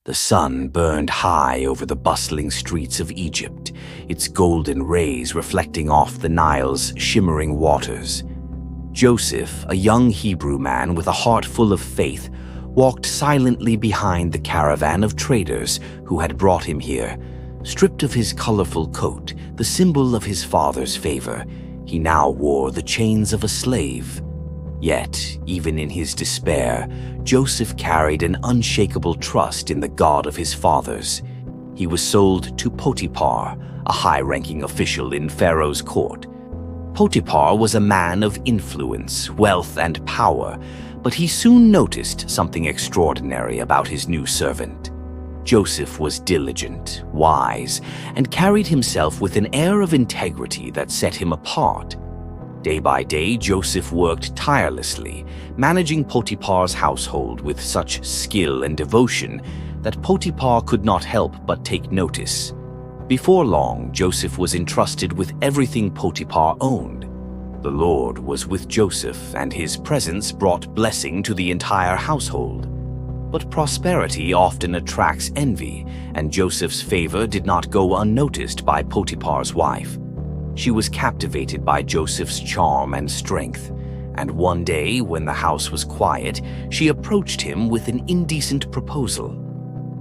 The sun burned high over the bustling streets of Egypt, its golden rays reflecting off the Nile's shimmering waters. Joseph, a young Hebrew man with a heart full of faith, walked silently behind the caravan of traders who had brought him here. Stripped of his colorful coat, the symbol of his father's favor, he now wore the chains of a slave. Yet, even in his despair, Joseph carried an unshakable trust in the God of his fathers. He was sold to Potiphar, a high-ranking official in Pharaoh's court. Potiphar was a man of influence, wealth, and power, but he soon noticed something extraordinary about his new servant. Joseph was diligent, wise, and carried himself with an air of integrity that set him apart. Day by day, Joseph worked tirelessly, managing Potiphar's household with such skill and devotion that Potiphar could not help but take notice. Before long, Joseph was entrusted with everything Potiphar owned. The Lord was with Joseph, and his presence brought blessing to the entire household. But prosperity often attracts envy, and Joseph's favor did not go unnoticed by Potiphar's wife. She was captivated by Joseph's charm and strength, and one day, when the house was quiet, she approached him with an indecent proposal.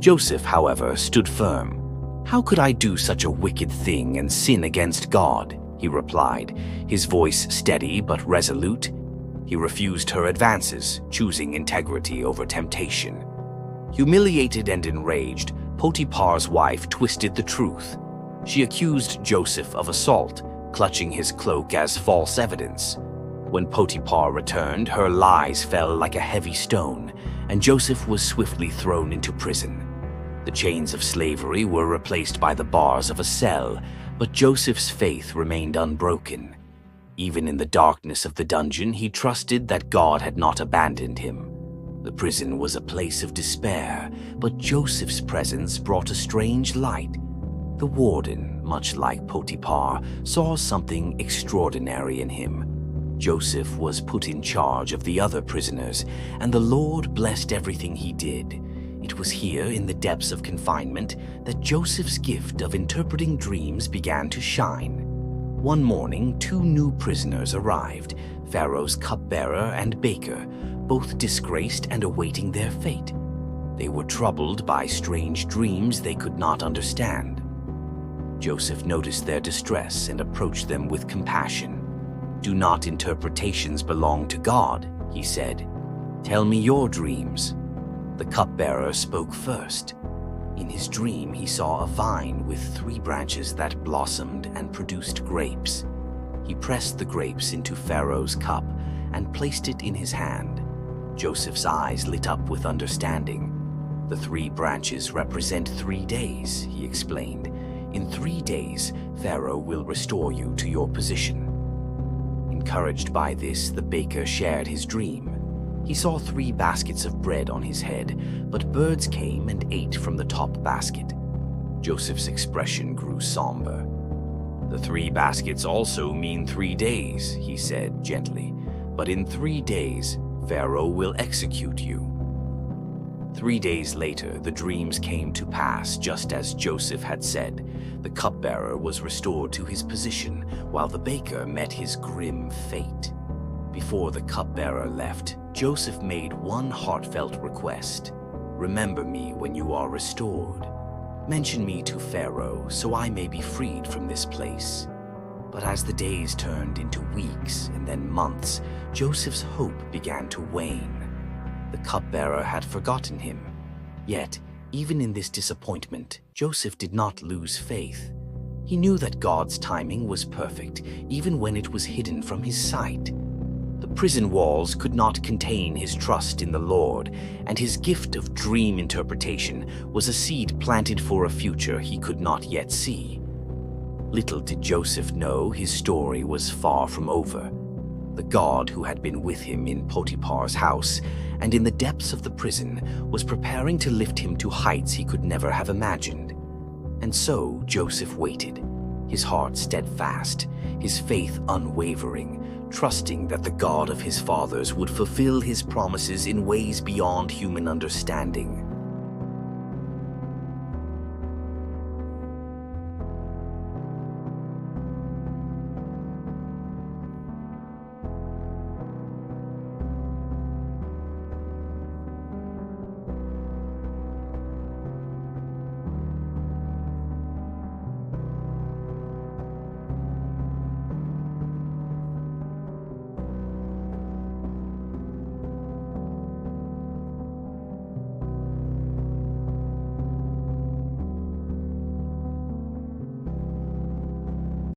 Joseph, however, stood firm. "How could I do such a wicked thing and sin against God?" he replied, his voice steady but resolute. He refused her advances, choosing integrity over temptation. Humiliated and enraged, Potiphar's wife twisted the truth. She accused Joseph of assault, clutching his cloak as false evidence. When Potiphar returned, her lies fell like a heavy stone, and Joseph was swiftly thrown into prison. The chains of slavery were replaced by the bars of a cell, but Joseph's faith remained unbroken. Even in the darkness of the dungeon, he trusted that God had not abandoned him. The prison was a place of despair, but Joseph's presence brought a strange light. The warden, much like Potiphar, saw something extraordinary in him. Joseph was put in charge of the other prisoners, and the Lord blessed everything he did. It was here, in the depths of confinement, that Joseph's gift of interpreting dreams began to shine. One morning, 2 new prisoners arrived, Pharaoh's cupbearer and baker, both disgraced and awaiting their fate. They were troubled by strange dreams they could not understand. Joseph noticed their distress and approached them with compassion. "Do not interpretations belong to God?" he said. "Tell me your dreams." The cupbearer spoke first. In his dream, he saw a vine with 3 branches that blossomed and produced grapes. He pressed the grapes into Pharaoh's cup and placed it in his hand. Joseph's eyes lit up with understanding. "The 3 branches represent 3 days," he explained. "In 3 days, Pharaoh will restore you to your position." Encouraged by this, the baker shared his dream. He saw 3 baskets of bread on his head, but birds came and ate from the top basket. Joseph's expression grew somber. "The 3 baskets also mean 3 days," he said gently. "But in 3 days, Pharaoh will execute you." 3 days later, the dreams came to pass just as Joseph had said. The cupbearer was restored to his position, while the baker met his grim fate. Before the cupbearer left, Joseph made one heartfelt request. "Remember me when you are restored. Mention me to Pharaoh, so I may be freed from this place." But as the days turned into weeks and then months, Joseph's hope began to wane. The cupbearer had forgotten him. Yet, even in this disappointment, Joseph did not lose faith. He knew that God's timing was perfect, even when it was hidden from his sight. The prison walls could not contain his trust in the Lord, and his gift of dream interpretation was a seed planted for a future he could not yet see. Little did Joseph know his story was far from over. The God who had been with him in Potiphar's house and in the depths of the prison was preparing to lift him to heights he could never have imagined. And so Joseph waited, his heart steadfast, his faith unwavering, trusting that the God of his fathers would fulfill his promises in ways beyond human understanding.